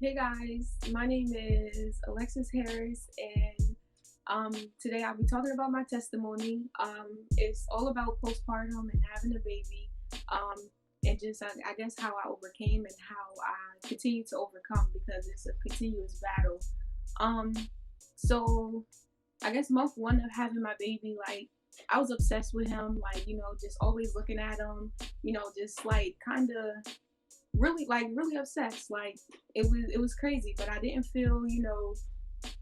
Hey guys, my name is Alexis Harris, and today I'll be talking about my testimony. It's all about postpartum and having a baby, um, and just I guess how I overcame and how I continue to overcome because it's a continuous battle. Um, so I guess month one of having my baby, like I was obsessed with him, like just always looking at him, just like kind of really obsessed. Like it was crazy, but I didn't feel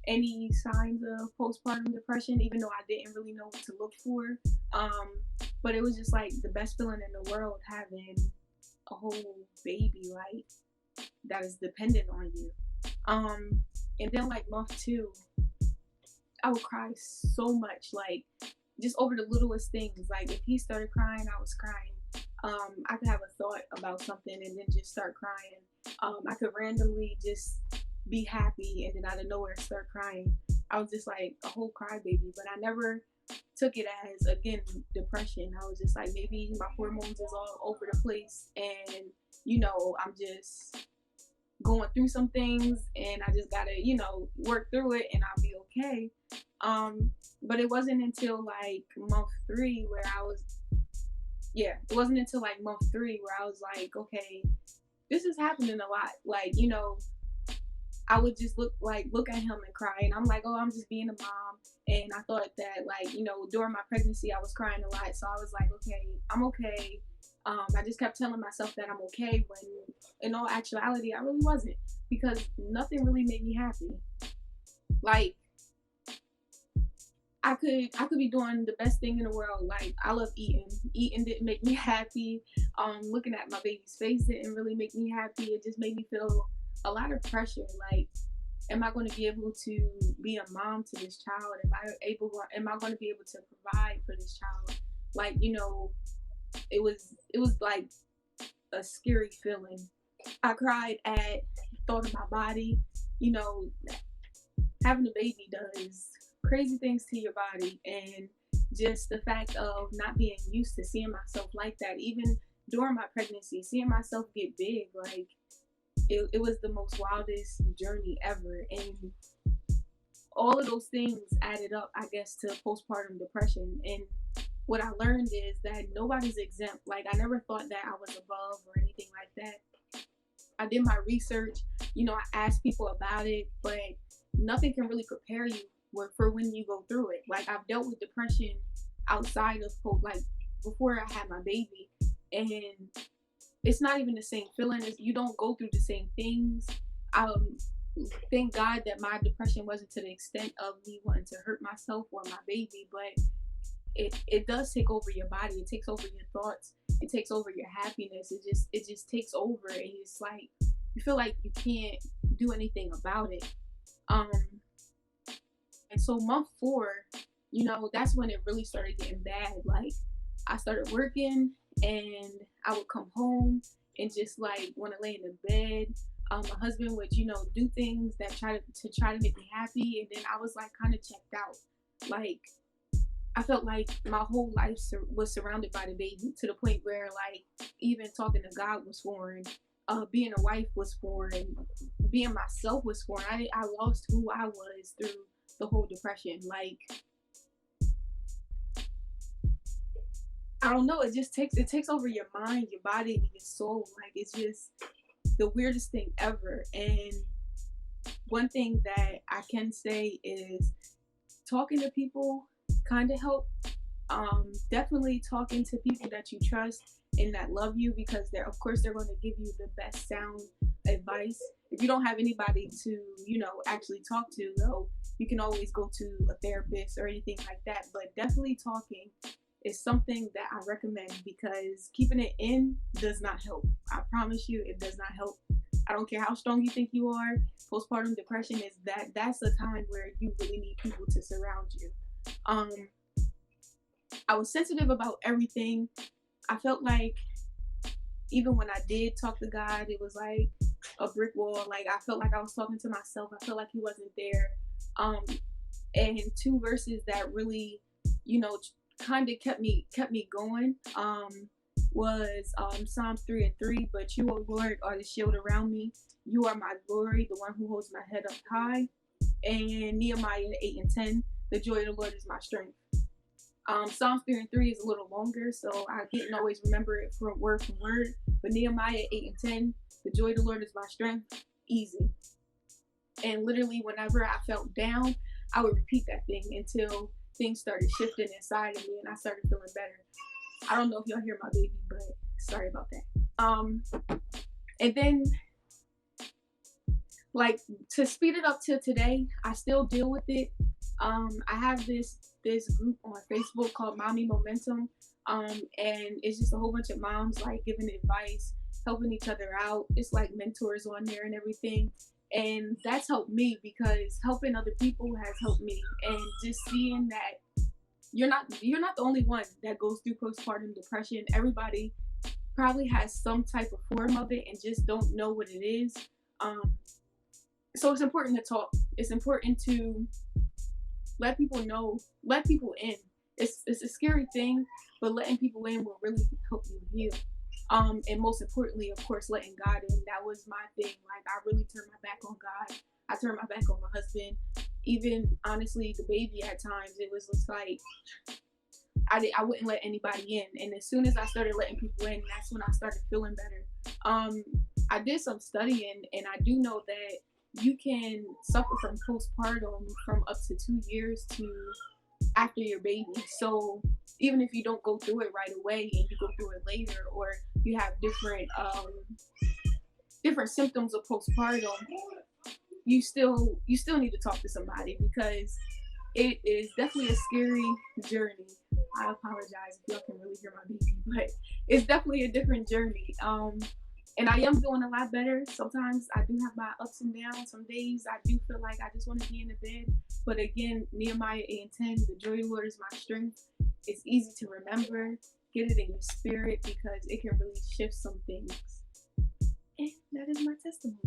any signs of postpartum depression, even though I didn't really know what to look for. Um, but it was just like the best feeling in the world having a whole baby like that is dependent on you. Um, and then like month two, I would cry so much, like just over the littlest things. Like if he started crying, I was crying. I could have a thought about something and then just start crying. I could randomly just be happy and then out of nowhere start crying. I was just like a whole crybaby, but I never took it as again depression. I was just like maybe my hormones is all over the place and I'm just going through some things and I just gotta, work through it and I'll be okay. But it wasn't until like month three where I was, yeah, it wasn't until like month three where I was like, okay, this is happening a lot. Like, I would just look at him and cry, and I'm like, oh, I'm just being a mom. And I thought that like, during my pregnancy, I was crying a lot, so I was like, okay, I'm okay. I just kept telling myself that I'm okay when, in all actuality, I really wasn't because nothing really made me happy. Like I could be doing the best thing in the world. Like I love eating. Eating didn't make me happy. Looking at my baby's face didn't really make me happy. It just made me feel a lot of pressure. Like, am I going to be able to be a mom to this child? Am I going to be able to provide for this child? Like, it was like a scary feeling. I cried at thought of my body. You know, having a baby does crazy things to your body, and just the fact of not being used to seeing myself like that, even during my pregnancy, seeing myself get big, like it was the most wildest journey ever. And all of those things added up, I guess, to postpartum depression. And what I learned is that nobody's exempt. Like I never thought that I was above or anything like that. I did my research, I asked people about it, but nothing can really prepare you for when you go through it. Like I've dealt with depression outside of like before I had my baby, and it's not even the same feeling. You don't go through the same things. Um, thank God that my depression wasn't to the extent of me wanting to hurt myself or my baby, but it does take over your body. It takes over your thoughts. It takes over your happiness. It just takes over, and it's like you feel like you can't do anything about it. Um, and so month four, that's when it really started getting bad. Like I started working, and I would come home and just like want to lay in the bed. My husband would, do things that try to make me happy, and then I was like kind of checked out. Like I felt like my whole life was surrounded by the baby to the point where like even talking to God was foreign. Being a wife was foreign. Being myself was foreign. I lost who I was through the whole depression. Like I don't know. It takes over your mind, your body, and your soul. Like it's just the weirdest thing ever. And one thing that I can say is talking to people kind of help. Definitely talking to people that you trust and that love you, because they're of course they're going to give you the best sound advice. If you don't have anybody to actually talk to, though, you can always go to a therapist or anything like that. But definitely talking is something that I recommend, because keeping it in does not help. I promise you, it does not help. I don't care how strong you think you are. Postpartum depression is that's a time where you really need people to surround you. Um, I was sensitive about everything. I felt like even when I did talk to God, it was like a brick wall. Like I felt like I was talking to myself. I felt like He wasn't there. Um, and two verses that really, you know, kind of kept me going. was Psalms 3:3. But you, O Lord, are the shield around me. You are my glory, the one who holds my head up high. And Nehemiah 8:10. The joy of the Lord is my strength. Psalms 3:3 is a little longer, so I didn't always remember it from word. But Nehemiah 8:10. The joy of the Lord is my strength. Easy. And literally, whenever I felt down, I would repeat that thing until things started shifting inside of me and I started feeling better. I don't know if y'all hear my baby, but sorry about that. And then, like, to speed it up to today, I still deal with it. I have this group on Facebook called Mommy Momentum, and it's just a whole bunch of moms like giving advice, helping each other out. It's like mentors on there and everything, and that's helped me because helping other people has helped me, and just seeing that you're not the only one that goes through postpartum depression. Everybody probably has some type of form of it and just don't know what it is. So it's important to talk. It's important to let people know, let people in. It's a scary thing, but letting people in will really help you heal. And most importantly, of course, letting God in. That was my thing. Like, I really turned my back on God. I turned my back on my husband. Even honestly, the baby at times, it was just like I wouldn't let anybody in. And as soon as I started letting people in, that's when I started feeling better. I did some studying, and I do know that you can suffer from postpartum from up to 2 years to after your baby. So even if you don't go through it right away and you go through it later, or you have different symptoms of postpartum, you still need to talk to somebody because it is definitely a scary journey. I apologize if y'all can really hear my baby, but it's definitely a different journey. And I am doing a lot better. Sometimes I do have my ups and downs. Some days I do feel like I just want to be in the bed. But again, Nehemiah 8:10, the joy of the Lord is my strength. It's easy to remember. Get it in your spirit because it can really shift some things. And that is my testimony.